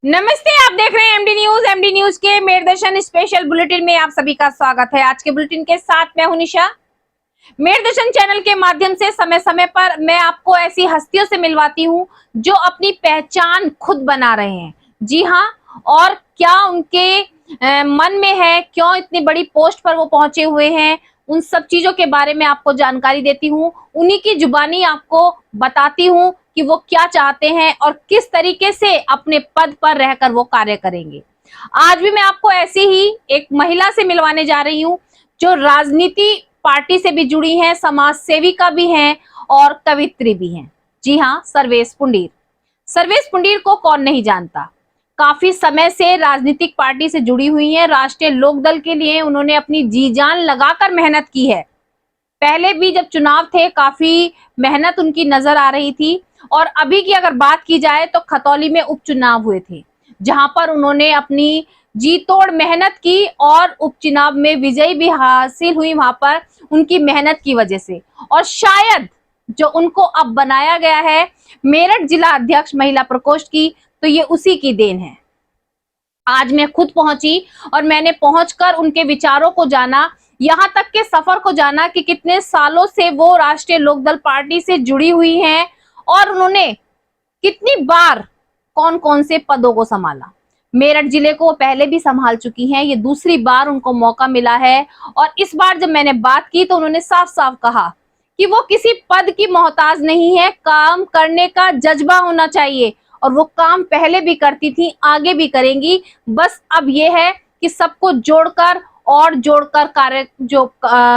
नमस्ते, आप देख रहे हैं एमडी न्यूज। एमडी न्यूज के मेरदर्शन स्पेशल बुलेटिन में आप सभी का स्वागत है। आज के बुलेटिन के साथ मैं हूं निशा। मेरदर्शन चैनल के माध्यम से समय समय पर मैं आपको ऐसी हस्तियों से मिलवाती हूं जो अपनी पहचान खुद बना रहे हैं। जी हाँ, और क्या उनके मन में है, क्यों इतनी बड़ी पोस्ट पर वो पहुंचे हुए हैं, उन सब चीजों के बारे में आपको जानकारी देती हूँ। उन्हीं की जुबानी आपको बताती हूँ कि वो क्या चाहते हैं और किस तरीके से अपने पद पर रहकर वो कार्य करेंगे। आज भी मैं आपको ऐसी ही एक महिला से मिलवाने जा रही हूँ जो राजनीति पार्टी से भी जुड़ी हैं, समाज सेविका भी हैं और कवित्री भी हैं। जी हाँ, सर्वेश पुंडीर। सर्वेश पुंडीर को कौन नहीं जानता। काफी समय से राजनीतिक पार्टी से जुड़ी हुई हैं। राष्ट्रीय लोकदल के लिए उन्होंने अपनी जी जान लगाकर मेहनत की है। पहले भी जब चुनाव थे काफी मेहनत उनकी नजर आ रही थी। और अभी की अगर बात की जाए तो खतौली में उपचुनाव हुए थे, जहां पर उन्होंने अपनी जी तोड़ मेहनत की और उपचुनाव में विजयी भी हासिल हुई वहां पर उनकी मेहनत की वजह से। और शायद जो उनको अब बनाया गया है मेरठ जिला अध्यक्ष महिला प्रकोष्ठ की, तो ये उसी की देन है। आज मैं खुद पहुंची और मैंने पहुंचकर उनके विचारों को जाना, यहाँ तक के सफर को जाना कि कितने सालों से वो राष्ट्रीय लोकदल पार्टी से जुड़ी हुई हैं और उन्होंने कितनी बार कौन कौन से पदों को संभाला। मेरठ जिले को पहले भी संभाल चुकी हैं, ये दूसरी बार उनको मौका मिला है। और इस बार जब मैंने बात की तो उन्होंने साफ साफ कहा कि वो किसी पद की मोहताज नहीं है, काम करने का जज्बा होना चाहिए। और वो काम पहले भी करती थी, आगे भी करेंगी। बस अब ये है कि सबको जोड़कर और जोड़कर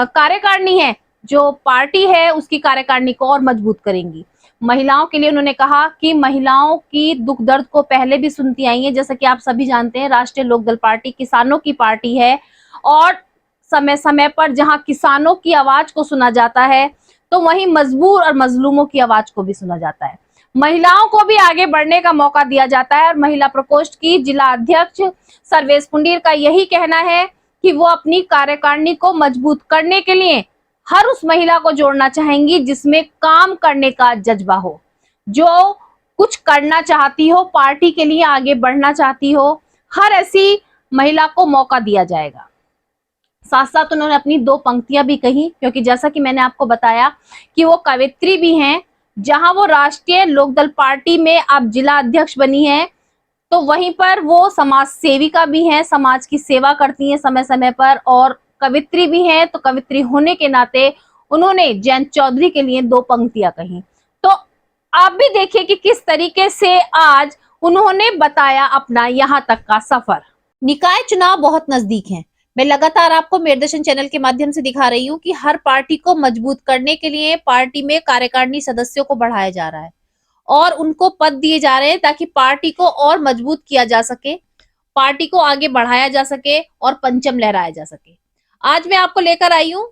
कार्यकारिणी है, जो पार्टी है उसकी कार्यकारिणी को और मजबूत करेंगी। महिलाओं के लिए उन्होंने कहा कि महिलाओं की दुख दर्द को पहले भी सुनती आई है। जैसा कि आप सभी जानते हैं, राष्ट्रीय लोकदल पार्टी किसानों की पार्टी है और समय समय पर जहां किसानों की आवाज को सुना जाता है तो वहीं मजबूर और मजलूमों की आवाज को भी सुना जाता है। महिलाओं को भी आगे बढ़ने का मौका दिया जाता है। और महिला प्रकोष्ठ की जिला अध्यक्ष सर्वेश पुंडीर का यही कहना है कि वो अपनी कार्यकारिणी को मजबूत करने के लिए हर उस महिला को जोड़ना चाहेंगी जिसमें काम करने का जज्बा हो, जो कुछ करना चाहती हो, पार्टी के लिए आगे बढ़ना चाहती हो। हर ऐसी महिला को मौका दिया जाएगा। साथ साथ उन्होंने अपनी दो पंक्तियां भी कही, क्योंकि जैसा कि मैंने आपको बताया कि वो कवित्री भी हैं। जहां वो राष्ट्रीय लोकदल पार्टी में अब जिला अध्यक्ष बनी है, तो वहीं पर वो समाज सेविका भी हैं, समाज की सेवा करती हैं समय समय पर, और कवित्री भी हैं। तो कवित्री होने के नाते उन्होंने जयंत चौधरी के लिए दो पंक्तियां कही। तो आप भी देखिए कि किस तरीके से आज उन्होंने बताया अपना यहाँ तक का सफर। निकाय चुनाव बहुत नजदीक हैं। मैं लगातार आपको मेरदर्शन चैनल के माध्यम से दिखा रही हूँ कि हर पार्टी को मजबूत करने के लिए पार्टी में कार्यकारिणी सदस्यों को बढ़ाया जा रहा है और उनको पद दिए जा रहे हैं ताकि पार्टी को और मजबूत किया जा सके, पार्टी को आगे बढ़ाया जा सके और परचम लहराया जा सके। आज मैं आपको लेकर आई हूँ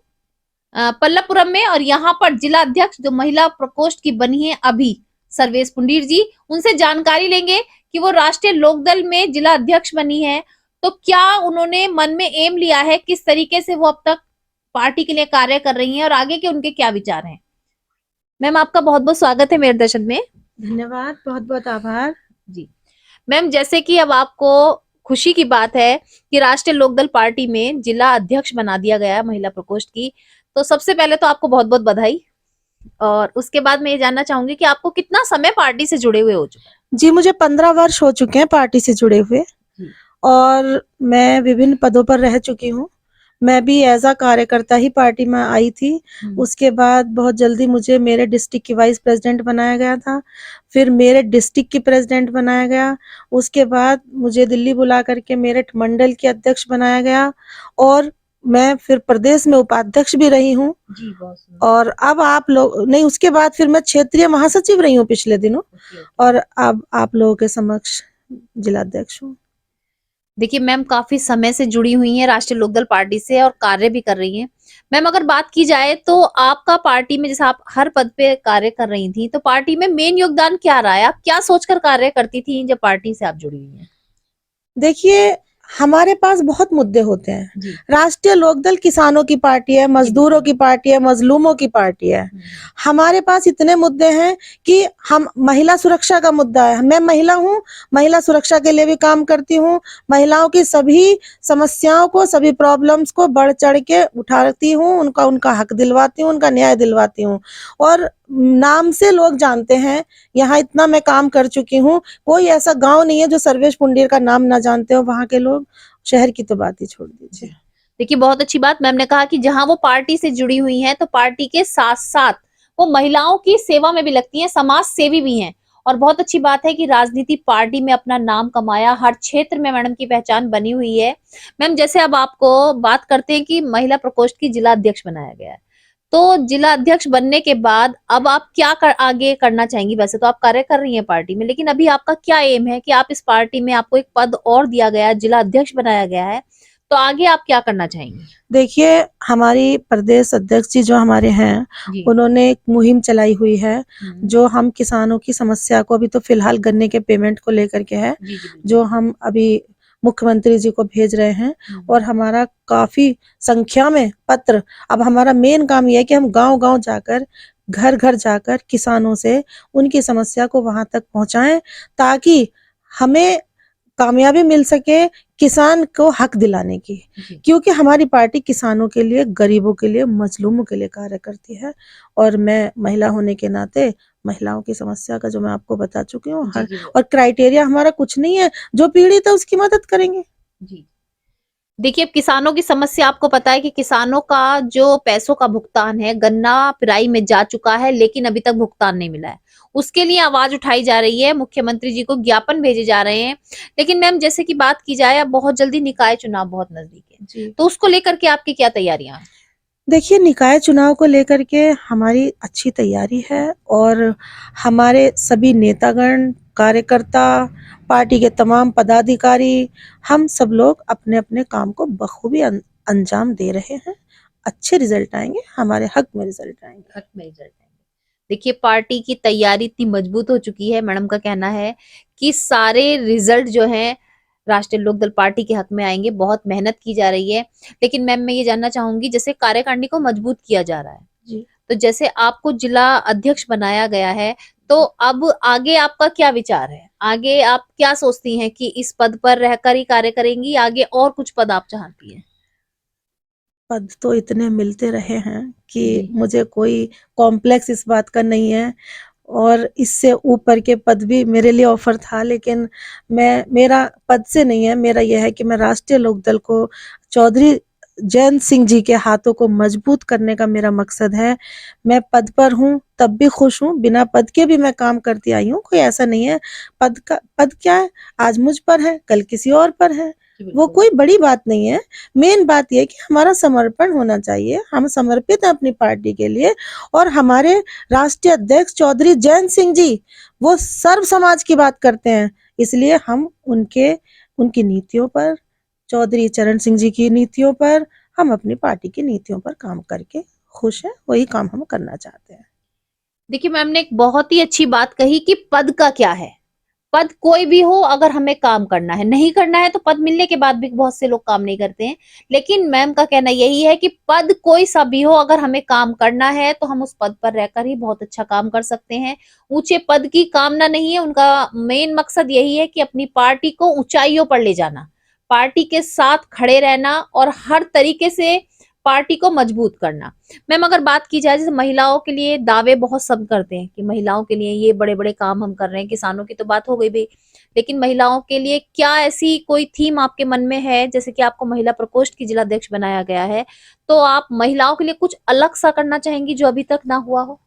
पल्लवपुरम में, और यहाँ पर जिला अध्यक्ष जो महिला प्रकोष्ठ की बनी है अभी, सर्वेश पुंडीर जी, उनसे जानकारी लेंगे कि वो राष्ट्रीय लोकदल में जिला अध्यक्ष बनी है तो क्या उन्होंने मन में एम लिया है, किस तरीके से वो अब तक पार्टी के लिए कार्य कर रही हैं और आगे के उनके क्या विचार हैं। मैम, आपका बहुत बहुत स्वागत है मेरदर्शन में। धन्यवाद, बहुत बहुत आभार जी मैम, जैसे कि अब आपको खुशी की बात है कि राष्ट्रीय लोकदल पार्टी में जिला अध्यक्ष बना दिया गया है महिला प्रकोष्ठ की, तो सबसे पहले तो आपको बहुत बहुत बधाई। और उसके बाद मैं ये जानना चाहूंगी कि आपको कितना समय पार्टी से जुड़े हुए हो चुका है। जी, मुझे 15 वर्ष हो चुके हैं पार्टी से जुड़े हुए और मैं विभिन्न पदों पर रह चुकी हूँ। मैं भी एज अ कार्यकर्ता ही पार्टी में आई थी। उसके बाद बहुत जल्दी मुझे मेरे डिस्ट्रिक्ट की वाइस प्रेसिडेंट बनाया गया था, फिर मेरे डिस्ट्रिक्ट की प्रेसिडेंट बनाया गया। उसके बाद मुझे दिल्ली बुला करके मेरठ मंडल के अध्यक्ष बनाया गया और मैं फिर प्रदेश में उपाध्यक्ष भी रही हूँ। और अब आप लोग नहीं, उसके बाद फिर मैं क्षेत्रीय महासचिव रही हूँ पिछले दिनों, और अब आप लोगों के समक्ष जिला अध्यक्ष हूँ। देखिए मैम, काफी समय से जुड़ी हुई हैं राष्ट्रीय लोकदल पार्टी से और कार्य भी कर रही हैं। मैम, अगर बात की जाए तो आपका पार्टी में, जैसे आप हर पद पे कार्य कर रही थी, तो पार्टी में मेन योगदान क्या रहा है? आप क्या सोचकर कार्य करती थी जब पार्टी से आप जुड़ी हुई हैं? देखिए, हमारे पास बहुत मुद्दे होते हैं। जी। राष्ट्रीय लोकदल किसानों की पार्टी है, मजदूरों की पार्टी है, मजलूमों की पार्टी है। हमारे पास इतने मुद्दे हैं कि हम महिला सुरक्षा का मुद्दा है। मैं महिला हूँ, महिला सुरक्षा के लिए भी काम करती हूँ। महिलाओं की सभी समस्याओं को, सभी प्रॉब्लम्स को बढ़ चढ़ के उठाती हूँ, उनका उनका हक दिलवाती हूँ, उनका न्याय दिलवाती हूँ। और नाम से लोग जानते हैं, यहाँ इतना मैं काम कर चुकी हूँ। कोई ऐसा गांव नहीं है जो सर्वेश पुंडीर का नाम ना जानते हो वहां के लोग। शहर की तो बात ही छोड़ दीजिए। देखिए, बहुत अच्छी बात मैम ने कहा कि जहां वो पार्टी से जुड़ी हुई हैं तो पार्टी के साथ साथ वो महिलाओं की सेवा में भी लगती हैं, समाज सेवी भी हैं। और बहुत अच्छी बात है कि राजनीति पार्टी में अपना नाम कमाया, हर क्षेत्र में मैडम की पहचान बनी हुई है। मैम, जैसे अब आपको बात करते हैं कि महिला प्रकोष्ठ की जिला अध्यक्ष बनाया गया है, तो जिला अध्यक्ष बनने के बाद अब आप क्या आगे करना चाहेंगी? वैसे तो आप कार्य कर रही हैं पार्टी में, लेकिन अभी आपका क्या एम है कि आप इस पार्टी में, आपको एक पद और दिया गया है, जिला अध्यक्ष बनाया गया है, तो आगे आप क्या करना चाहेंगी? देखिए, हमारी प्रदेश अध्यक्ष जी जो हमारे हैं, उन्होंने एक मुहिम चलाई हुई है, जो हम किसानों की समस्या को, अभी तो फिलहाल गन्ने के पेमेंट को लेकर के है, जो हम अभी मुख्यमंत्री जी को भेज रहे हैं। और हमारा काफी संख्या में पत्र, अब हमारा मेन काम यह है कि हम गांव-गांव जाकर, घर-घर जाकर किसानों से उनकी समस्या को वहां तक पहुंचाएं, ताकि हमें कामयाबी मिल सके किसान को हक दिलाने की। क्योंकि हमारी पार्टी किसानों के लिए, गरीबों के लिए, मजलूमों के लिए कार्य करती है। और मैं महिला होने के नाते महिलाओं की समस्या का, जो मैं आपको बता चुकी हूँ, हर और क्राइटेरिया हमारा कुछ नहीं है, जो पीड़ित है उसकी मदद करेंगे। जी। देखिए, अब किसानों की समस्या आपको पता है कि किसानों का जो पैसों का भुगतान है, गन्ना पिराई में जा चुका है, लेकिन अभी तक भुगतान नहीं मिला है। उसके लिए आवाज उठाई जा रही है, मुख्यमंत्री जी को ज्ञापन भेजे जा रहे हैं। लेकिन मैम, जैसे कि बात की जाए, अब बहुत जल्दी निकाय चुनाव बहुत नजदीक है, तो उसको लेकर के आपकी क्या तैयारियां हैं? देखिए, निकाय चुनाव को लेकर के हमारी अच्छी तैयारी है। और हमारे सभी नेतागण, कार्यकर्ता, पार्टी के तमाम पदाधिकारी, हम सब लोग अपने-अपने काम को बखूबी अंजाम दे रहे हैं। अच्छे रिजल्ट आएंगे, हमारे हक में रिजल्ट आएंगे। हक में रिजल्ट आएंगे। देखिए, पार्टी की तैयारी इतनी मजबूत हो चुकी है, मैडम का कहना है कि सारे रिजल्ट जो है राष्ट्रीय लोकदल पार्टी के हक में आएंगे। बहुत मेहनत की जा रही है। लेकिन मैम, मैं ये जानना चाहूंगी, जैसे कार्यकारिणी को मजबूत किया जा रहा है, जी। तो जैसे आपको जिला अध्यक्ष बनाया गया है, तो अब आगे आपका क्या विचार है? आगे आप क्या सोचती हैं कि इस पद पर रहकर ही कार्य करेंगी, आगे और कुछ पद आप चाहती हैं? पद तो इतने मिलते रहे हैं कि मुझे कोई कॉम्प्लेक्स इस बात का नहीं है। और इससे ऊपर के पद भी मेरे लिए ऑफर था, लेकिन मेरा पद से नहीं है। मेरा यह है कि मैं राष्ट्रीय लोकदल को, चौधरी जयंत सिंह जी के हाथों को मजबूत करने का मेरा मकसद है। मैं पद पर हूँ तब भी खुश हूँ, बिना पद के भी मैं काम करती आई हूँ। कोई ऐसा नहीं है। पद क्या है, आज मुझ पर है, कल किसी और पर है, वो कोई बड़ी बात नहीं है। मेन बात यह है कि हमारा समर्पण होना चाहिए। हम समर्पित हैं अपनी पार्टी के लिए। और हमारे राष्ट्रीय अध्यक्ष चौधरी जयंत सिंह जी, वो सर्व समाज की बात करते हैं, इसलिए हम उनकी नीतियों पर, चौधरी चरण सिंह जी की नीतियों पर, हम अपनी पार्टी की नीतियों पर काम करके खुश हैं। वही काम हम करना चाहते हैं। देखिए, मैम ने एक बहुत ही अच्छी बात कही कि पद का क्या है। पद कोई भी हो, अगर हमें काम करना है, नहीं करना है तो पद मिलने के बाद भी बहुत से लोग काम नहीं करते हैं। लेकिन मैम का कहना यही है कि पद कोई सा भी हो, अगर हमें काम करना है तो हम उस पद पर रहकर ही बहुत अच्छा काम कर सकते हैं। ऊंचे पद की कामना नहीं है, उनका मेन मकसद यही है कि अपनी पार्टी को ऊंचाइयों पर ले जाना, पार्टी के साथ खड़े रहना और हर तरीके से पार्टी को मजबूत करना। मैम, अगर बात की जाए, जैसे महिलाओं के लिए दावे बहुत सब करते हैं कि महिलाओं के लिए ये बड़े बड़े काम हम कर रहे हैं, किसानों की तो बात हो गई भाई, लेकिन महिलाओं के लिए क्या ऐसी कोई थीम आपके मन में है? जैसे कि आपको महिला प्रकोष्ठ की जिलाध्यक्ष बनाया गया है, तो आप महिलाओं के लिए कुछ अलग सा करना चाहेंगी जो अभी तक ना हुआ हो?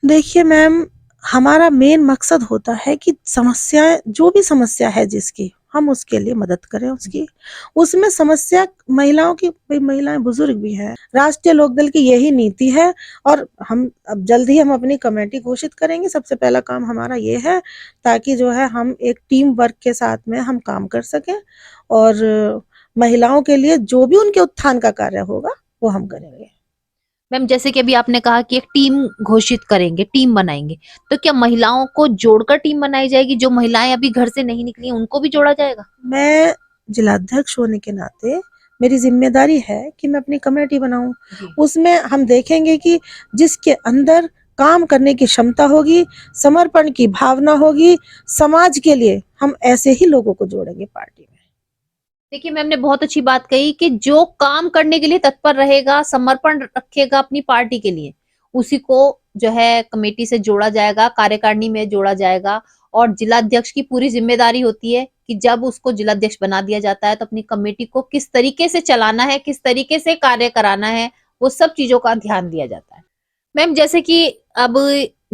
देखिए मैम, हमारा मेन मकसद होता है कि समस्या, जो भी समस्या है जिसकी, हम उसके लिए मदद करें उसकी। उसमें समस्या महिलाओं की, भाई महिलाएं बुजुर्ग भी हैं। राष्ट्रीय लोकदल की यही नीति है। और हम अब जल्द ही हम अपनी कमेटी घोषित करेंगे। सबसे पहला काम हमारा ये है, ताकि जो है हम एक टीम वर्क के साथ में हम काम कर सकें। और महिलाओं के लिए जो भी उनके उत्थान का कार्य होगा वो हम करेंगे। मैम, जैसे कि अभी आपने कहा कि एक टीम घोषित करेंगे, टीम बनाएंगे, तो क्या महिलाओं को जोड़कर टीम बनाई जाएगी? जो महिलाएं अभी घर से नहीं निकली उनको भी जोड़ा जाएगा? मैं जिलाध्यक्ष होने के नाते मेरी जिम्मेदारी है कि मैं अपनी कमेटी बनाऊं। जी। उसमें हम देखेंगे कि जिसके अंदर काम करने की क्षमता होगी, समर्पण की भावना होगी, समाज के लिए हम ऐसे ही लोगों को जोड़ेंगे पार्टी में। देखिए मैम ने बहुत अच्छी बात कही कि जो काम करने के लिए तत्पर रहेगा, समर्पण रखेगा अपनी पार्टी के लिए, उसी को जो है कमेटी से जोड़ा जाएगा, कार्यकारिणी में जोड़ा जाएगा। और जिलाध्यक्ष की पूरी जिम्मेदारी होती है कि जब उसको जिलाध्यक्ष बना दिया जाता है तो अपनी कमेटी को किस तरीके से चलाना है, किस तरीके से कार्य कराना है, वो सब चीजों का ध्यान दिया जाता है। मैम जैसे कि अब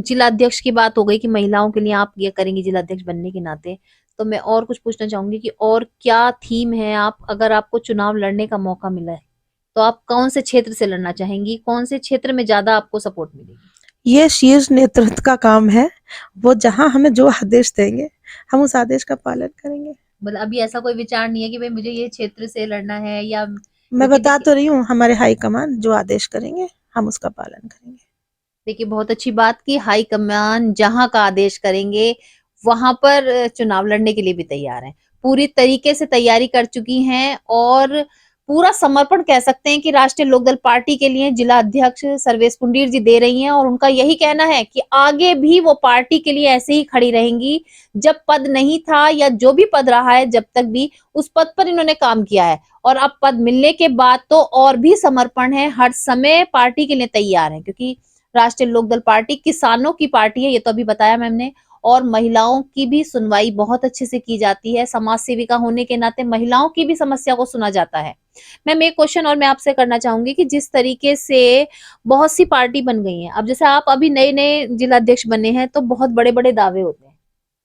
जिलाध्यक्ष की बात हो गई कि महिलाओं के लिए आप ये करेंगी जिलाध्यक्ष बनने के नाते, तो मैं और कुछ पूछना चाहूंगी कि और क्या थीम है, आप अगर आपको चुनाव लड़ने का मौका मिला है तो आप कौन से क्षेत्र से लड़ना चाहेंगी, कौन से क्षेत्र में ज्यादा आपको सपोर्ट मिलेगी? ये शीर्ष नेतृत्व का काम है, वो जहां हमें जो आदेश देंगे हम उस आदेश का पालन करेंगे। मतलब अभी ऐसा कोई विचार नहीं है कि भाई मुझे ये क्षेत्र से लड़ना है, या मैं क्योंकि बता देखिए तो रही हूँ, हमारे हाईकमान जो आदेश करेंगे हम उसका पालन करेंगे। देखिए बहुत अच्छी बात की हाईकमान जहां का आदेश करेंगे वहां पर चुनाव लड़ने के लिए भी तैयार हैं, पूरी तरीके से तैयारी कर चुकी हैं और पूरा समर्पण कह सकते हैं कि राष्ट्रीय लोकदल पार्टी के लिए जिला अध्यक्ष सर्वेश पुंडीर जी दे रही हैं। और उनका यही कहना है कि आगे भी वो पार्टी के लिए ऐसे ही खड़ी रहेंगी। जब पद नहीं था या जो भी पद रहा है, जब तक भी उस पद पर इन्होंने काम किया है, और अब पद मिलने के बाद तो और भी समर्पण है, हर समय पार्टी के लिए तैयार है, क्योंकि राष्ट्रीय लोकदल पार्टी किसानों की पार्टी है, ये तो अभी बताया मैम ने। और महिलाओं की भी सुनवाई बहुत अच्छे से की जाती है, समाज सेविका होने के नाते महिलाओं की भी समस्या को सुना जाता है। मैम एक क्वेश्चन और मैं आपसे करना चाहूंगी कि जिस तरीके से बहुत सी पार्टी बन गई है, अब जैसे आप अभी नए नए जिलाध्यक्ष बने हैं तो बहुत बड़े बड़े दावे होते हैं,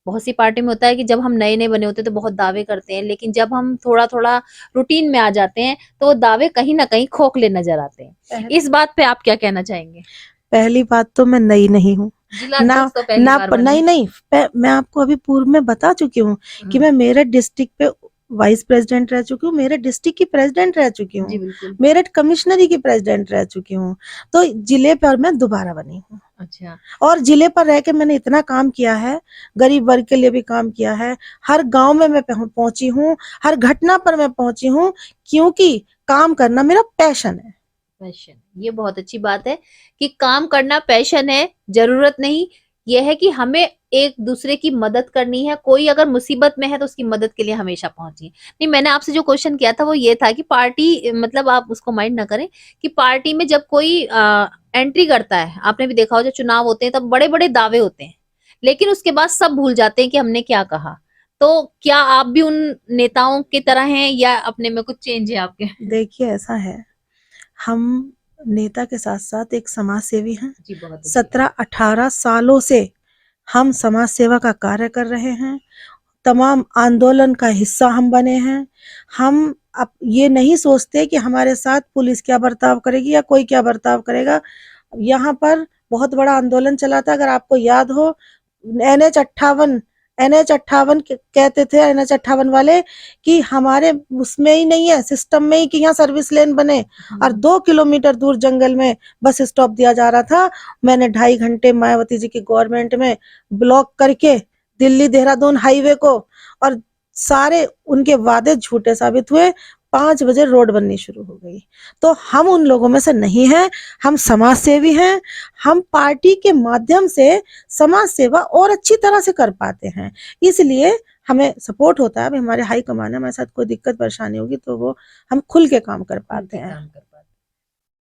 बहुत सी पार्टी में होता है कि जब हम नए नए बने होते हैं तो बहुत दावे करते हैं, लेकिन जब हम थोड़ा थोड़ा रूटीन में आ जाते हैं तो वो दावे कहीं ना कहीं खोखले नजर आते हैं। इस बात पे आप क्या कहना चाहेंगे? पहली बात तो मैं नई नहीं हूँ ना जिलाध्यक्ष तो पहली ना बार बने। नहीं नहीं मैं आपको अभी पूर्व में बता चुकी हूँ कि मैं मेरठ डिस्ट्रिक्ट पे वाइस प्रेसिडेंट रह चुकी हूँ, मेरठ डिस्ट्रिक्ट की प्रेसिडेंट रह चुकी जी हूँ, बिल्कुल। मेरठ कमिश्नरी की प्रेसिडेंट रह चुकी हूँ। तो जिले पर मैं दोबारा बनी हूँ अच्छा। और जिले पर रह के मैंने इतना काम किया है, गरीब वर्ग के लिए भी काम किया है, हर गांव में मैं पहुंची हूँ, हर घटना पर मैं पहुंची हूँ, क्योंकि काम करना मेरा पैशन है। पैशन, ये बहुत अच्छी बात है कि काम करना पैशन है, जरूरत नहीं। यह है कि हमें एक दूसरे की मदद करनी है, कोई अगर मुसीबत में है तो उसकी मदद के लिए हमेशा पहुंचिए। नहीं, मैंने आपसे जो क्वेश्चन किया था वो ये था कि पार्टी, मतलब आप उसको माइंड ना करें, कि पार्टी में जब कोई एंट्री करता है, आपने भी देखा हो जब चुनाव होते हैं तब बड़े बड़े दावे होते हैं, लेकिन उसके बाद सब भूल जाते हैं कि हमने क्या कहा। तो क्या आप भी उन नेताओं की तरह हैं या अपने में कुछ चेंज है आपके? देखिए ऐसा है, हम नेता के साथ साथ एक समाज सेवी हैं। जी बहुत अच्छी। 17-18 सालों से हम समाज सेवा का कार्य कर रहे हैं, तमाम आंदोलन का हिस्सा हम बने हैं। हम अब ये नहीं सोचते कि हमारे साथ पुलिस क्या बर्ताव करेगी या कोई क्या बर्ताव करेगा। यहाँ पर बहुत बड़ा आंदोलन चला था, अगर आपको याद हो, NH 58 कहते थे, NH 58 वाले, कि हमारे उसमें ही नहीं है, सिस्टम में ही, कि यहाँ सर्विस लेन बने, और 2 किलोमीटर दूर जंगल में बस स्टॉप दिया जा रहा था। मैंने 2.5 घंटे मायावती जी की गवर्नमेंट में ब्लॉक करके दिल्ली देहरादून हाईवे को, और सारे उनके वादे झूठे साबित हुए। 5 बजे रोड बननी शुरू हो गई। तो हम उन लोगों में से नहीं हैं, हम समाज सेवी हैं। हम पार्टी के माध्यम से समाज सेवा और अच्छी तरह से कर पाते हैं, इसलिए हमें सपोर्ट होता है। अभी हमारे हाई कमान है, हमारे साथ कोई दिक्कत परेशानी होगी तो वो हम खुल के काम कर पाते हैं।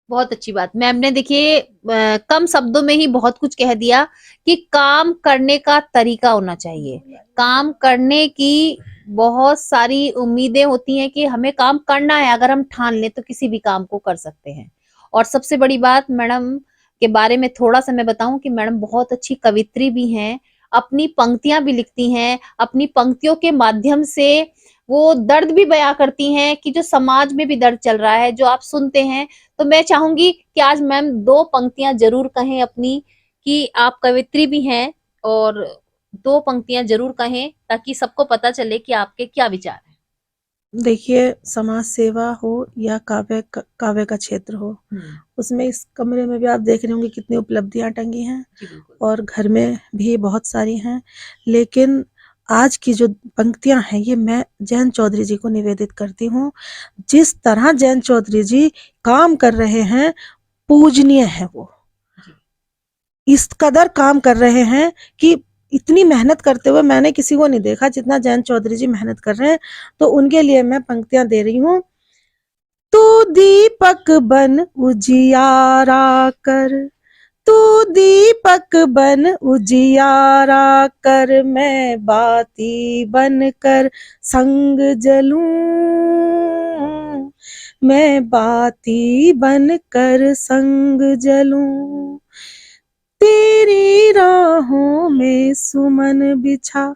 बहुत अच्छी बात। मैम ने देखिए कम शब्दों में ही बहुत कुछ कह दिया कि काम करने का तरीका होना चाहिए। काम करने की बहुत सारी उम्मीदें होती हैं कि हमें काम करना है, अगर हम ठान लें तो किसी भी काम को कर सकते हैं। और सबसे बड़ी बात, मैडम के बारे में थोड़ा सा मैं बताऊं कि मैडम बहुत अच्छी कवित्री भी हैं, अपनी पंक्तियां भी लिखती हैं, अपनी पंक्तियों के माध्यम से वो दर्द भी बयां करती हैं कि जो समाज में भी दर्द चल रहा है जो आप सुनते हैं। तो मैं चाहूंगी कि आज मैम 2 पंक्तियां जरूर कहें अपनी, कि आप कवित्री भी हैं, और 2 पंक्तियां जरूर कहें ताकि सबको पता चले कि आपके क्या विचार हैं। देखिए, समाज सेवा हो या काव्य का क्षेत्र हो, उसमें इस कमरे में भी आप देख रहे होंगे कितनी उपलब्धियां टंगी हैं, जी बिल्कुल। और घर में भी बहुत सारी हैं। लेकिन आज की जो पंक्तियां हैं ये मैं जयंत चौधरी जी को निवेदित करती हूँ। जिस तरह जयंत चौधरी जी काम कर रहे हैं, पूजनीय है वो। इस कदर काम कर रहे हैं कि इतनी मेहनत करते हुए मैंने किसी को नहीं देखा जितना जयंत चौधरी जी मेहनत कर रहे हैं। तो उनके लिए मैं पंक्तियां दे रही हूँ। तू दीपक बन उजियारा कर, तू दीपक बन उजियारा कर, मैं बाती बन कर संग जलूं, मैं बाती बन कर संग जलूं। तेरी राहों में सुमन बिछा,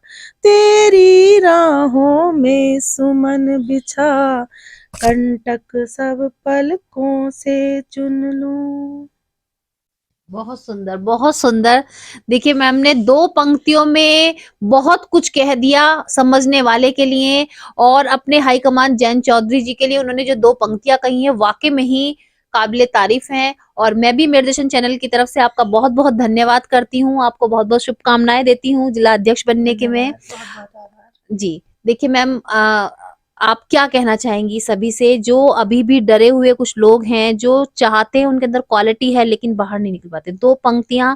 तेरी राहों में सुमन बिछा, कंटक सब पलकों से चुन लूं। बहुत सुंदर, बहुत सुंदर। देखिए मैम ने 2 पंक्तियों में बहुत कुछ कह दिया समझने वाले के लिए, और अपने हाईकमान जयंत चौधरी जी के लिए उन्होंने जो 2 पंक्तियां कही हैं वाकई में ही काबिले तारीफ हैं। और मैं भी मेरे दर्शन चैनल की तरफ से आपका बहुत बहुत धन्यवाद करती हूँ, आपको बहुत बहुत शुभकामनाएं देती हूँ जिला अध्यक्ष बनने के में। जी देखिए मैम, आप क्या कहना चाहेंगी सभी से जो अभी भी डरे हुए कुछ लोग हैं, जो चाहते हैं, उनके अंदर क्वालिटी है लेकिन बाहर नहीं निकल पाते? 2 पंक्तियां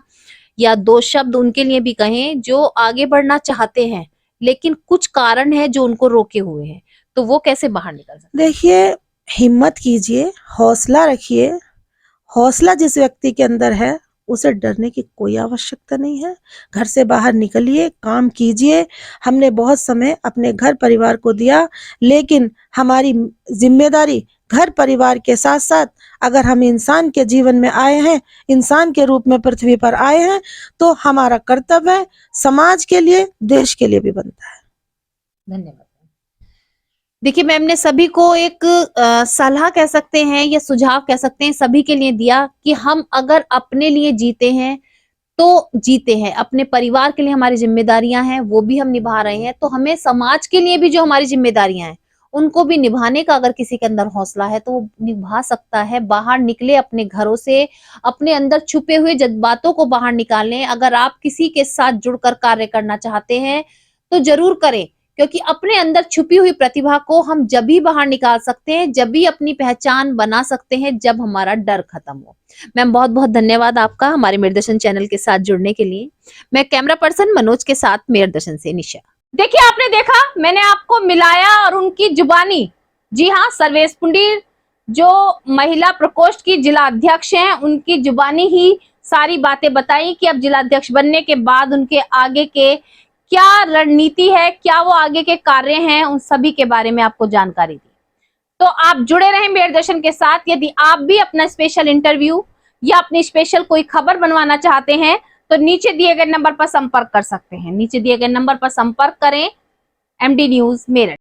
या 2 शब्द उनके लिए भी कहें जो आगे बढ़ना चाहते हैं लेकिन कुछ कारण है जो उनको रोके हुए हैं, तो वो कैसे बाहर निकल सकते हैं? देखिए, हिम्मत कीजिए, हौसला रखिए। हौसला जिस व्यक्ति के अंदर है उसे डरने की कोई आवश्यकता नहीं है। घर से बाहर निकलिए, काम कीजिए। हमने बहुत समय अपने घर परिवार को दिया, लेकिन हमारी जिम्मेदारी घर परिवार के साथ साथ अगर हम इंसान के जीवन में आए हैं, इंसान के रूप में पृथ्वी पर आए हैं, तो हमारा कर्तव्य है समाज के लिए, देश के लिए भी बनता है। धन्यवाद। देखिए मैम ने सभी को एक सलाह कह सकते हैं या सुझाव कह सकते हैं, सभी के लिए दिया कि हम अगर अपने लिए जीते हैं तो जीते हैं, अपने परिवार के लिए हमारी जिम्मेदारियां हैं वो भी हम निभा रहे हैं, तो हमें समाज के लिए भी जो हमारी जिम्मेदारियां हैं उनको भी निभाने का अगर किसी के अंदर हौसला है तो वो निभा सकता है। बाहर निकले अपने घरों से, अपने अंदर छुपे हुए जज्बातों को बाहर निकालें। अगर आप किसी के साथ जुड़कर कार्य करना चाहते हैं तो जरूर करें, क्योंकि अपने अंदर छुपी हुई प्रतिभा को हम जब भी बाहर निकाल सकते हैं, जब भी अपनी पहचान बना सकते हैं, जब हमारा डर खत्म हो। मैम बहुत बहुत धन्यवाद आपका हमारे मेरे दर्शन चैनल के साथ जुड़ने के लिए। मैं कैमरा पर्सन मनोज के साथ मेरे दर्शन से निशा। देखिए आपने देखा, मैंने आपको मिलाया और उनकी जुबानी, जी हाँ, सर्वेश पुंडीर जो महिला प्रकोष्ठ की जिला अध्यक्ष हैं, उनकी जुबानी ही सारी बातें बताई कि अब जिला अध्यक्ष बनने के बाद उनके आगे के क्या रणनीति है, क्या वो आगे के कार्य हैं, उन सभी के बारे में आपको जानकारी दी। तो आप जुड़े रहें मेरे दर्शन के साथ। यदि आप भी अपना स्पेशल इंटरव्यू या अपनी स्पेशल कोई खबर बनवाना चाहते हैं तो नीचे दिए गए नंबर पर संपर्क कर सकते हैं। नीचे दिए गए नंबर पर संपर्क करें। MD news Meerut.